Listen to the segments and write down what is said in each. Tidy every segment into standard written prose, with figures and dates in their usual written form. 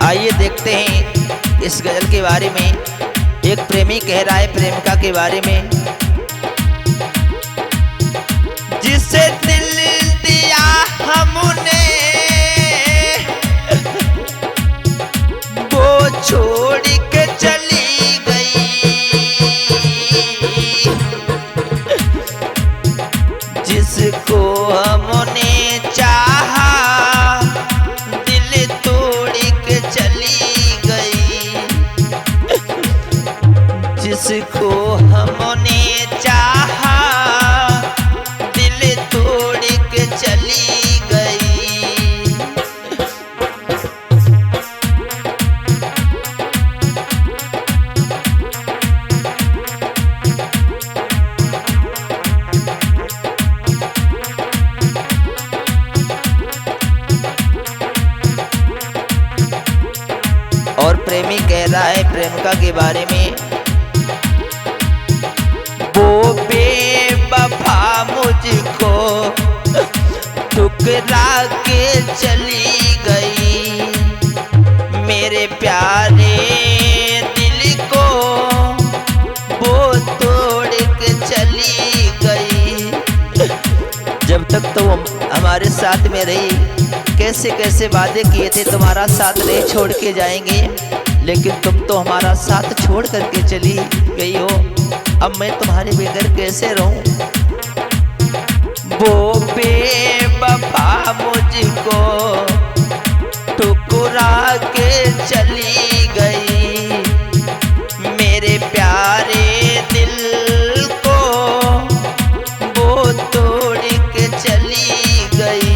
आइए देखते हैं इस गजल के बारे में। एक प्रेमी कह रहा है प्रेमिका के बारे में। जिसे दिल दिया हमने वो छोड़ के चली गई, जिसको हमने चाहा दिल तोड़ के चली गई, जिसको हमने चाहा दिल तोड़ के चली गई। और प्रेमी कह रहा है प्रेमिका के बारे में। वो बेवफा मुझको ठुकरा के चली गई, मेरे प्यारे दिल को वो तोड़ के चली गई। जब तक तो वो हमारे साथ में रही, कैसे कैसे वादे किए थे तुम्हारा साथ नहीं छोड़ के जाएंगे, लेकिन तुम तो हमारा साथ छोड़ करके चली गई हो। अब मैं तुम्हारे बगैर कैसे रहूं। वो बेवफा मुझको ठुकरा के चली गई, मेरे प्यारे दिल को वो तोड़ के चली गई।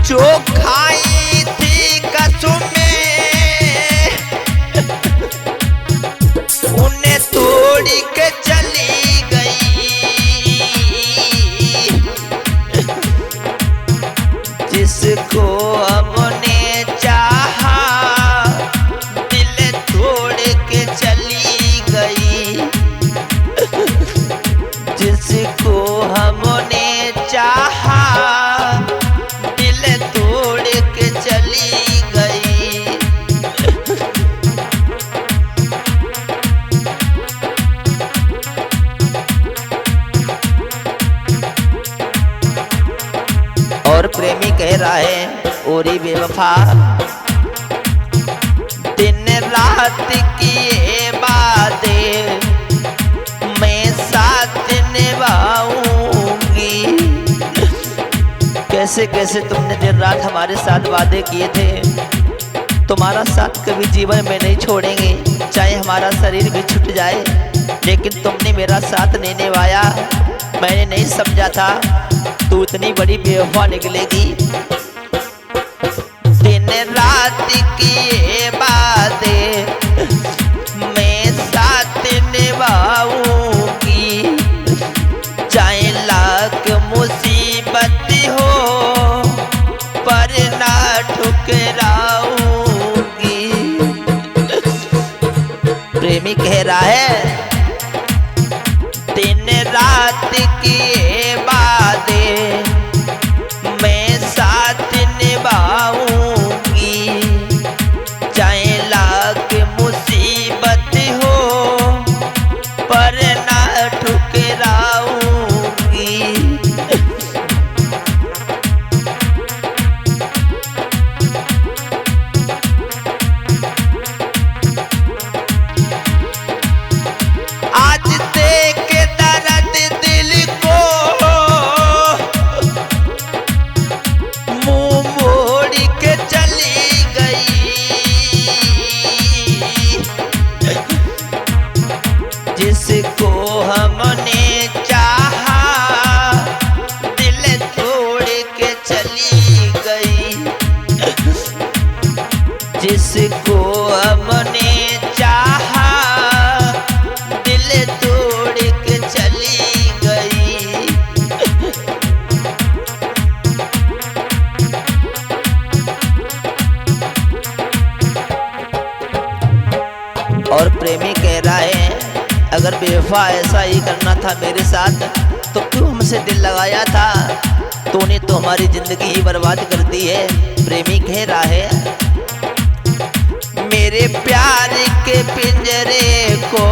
जो खाई थी कसमें उन्हें तोड़ के चली गई, जिसको हमने चाहा दिल तोड़ के चली गई, जिसको हमने चाहा दिल तोड़ के चली गई। और प्रेमी कह रहा है ओरी बेवफा, दिन रात की ये बातें मैं साथ निभाऊंगी। कैसे कैसे तुमने दिन रात हमारे साथ वादे किए थे, तुम्हारा साथ कभी जीवन में नहीं छोड़ेंगे, चाहे हमारा शरीर भी छूट जाए, लेकिन तुमने मेरा साथ नहीं निभाया। मैंने नहीं समझा था तू इतनी बड़ी बेवफा निकलेगी। दिन रात की ये बातें मैं साथ निभाऊंगी, चाहे लाख मुसीबत हो पर ना ठुकराऊंगी। प्रेमी कह रहा है दिन रात की ये बातें मैं साथ निभाऊंगी, चाहे लाख मुसीबत हो पर ना ठुकराऊंगी। आज देख दर्द दिल को मुंह मोड़ के चली गई, जिसको हमने चाहा दिल तोड़ के चली गई, जिसको हमने चाहा दिल तोड़ के चली गई। और प्रेमी कह रहा है अगर बेवफा ऐसा ही करना था मेरे साथ तो क्यों हमसे दिल लगाया था? तूने तो हमारी जिंदगी ही बर्बाद कर दी है। प्रेमी कह रहा है मेरे प्यार के पिंजरे को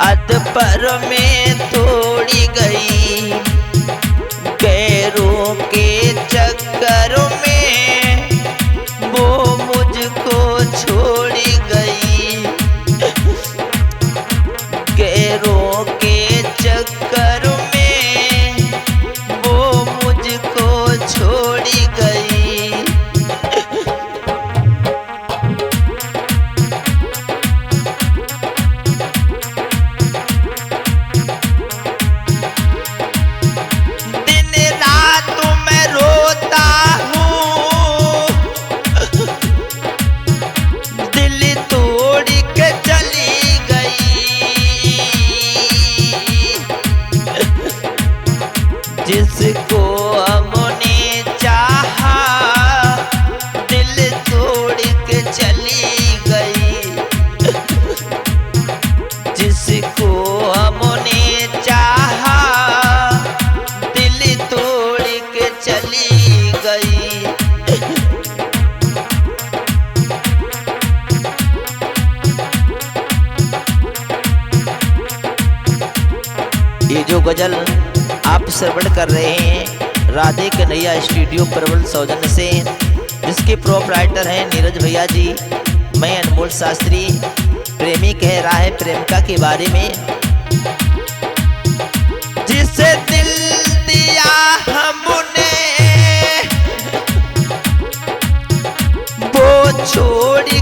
अधपर में तोड़ी गई, गैरों के चक्कर में वो मुझको छोड़ी गई, गैरों के चक्कर में वो मुझको छोड़ी गई। जिसको हमने चाहा दिल तोड़ के चली गई, जिसको हमने चाहा दिल तोड़ के चली गई। ये जो गजल आप श्रवण कर रहे हैं राधे कन्हैया स्टूडियो प्रबल सौजन्य से, जिसके प्रोपराइटर हैं नीरज भैया जी, मैं अनमोल शास्त्री। प्रेमी कह रहा है प्रेमिका के बारे में, जिसे दिल दिया हमने वो छोड़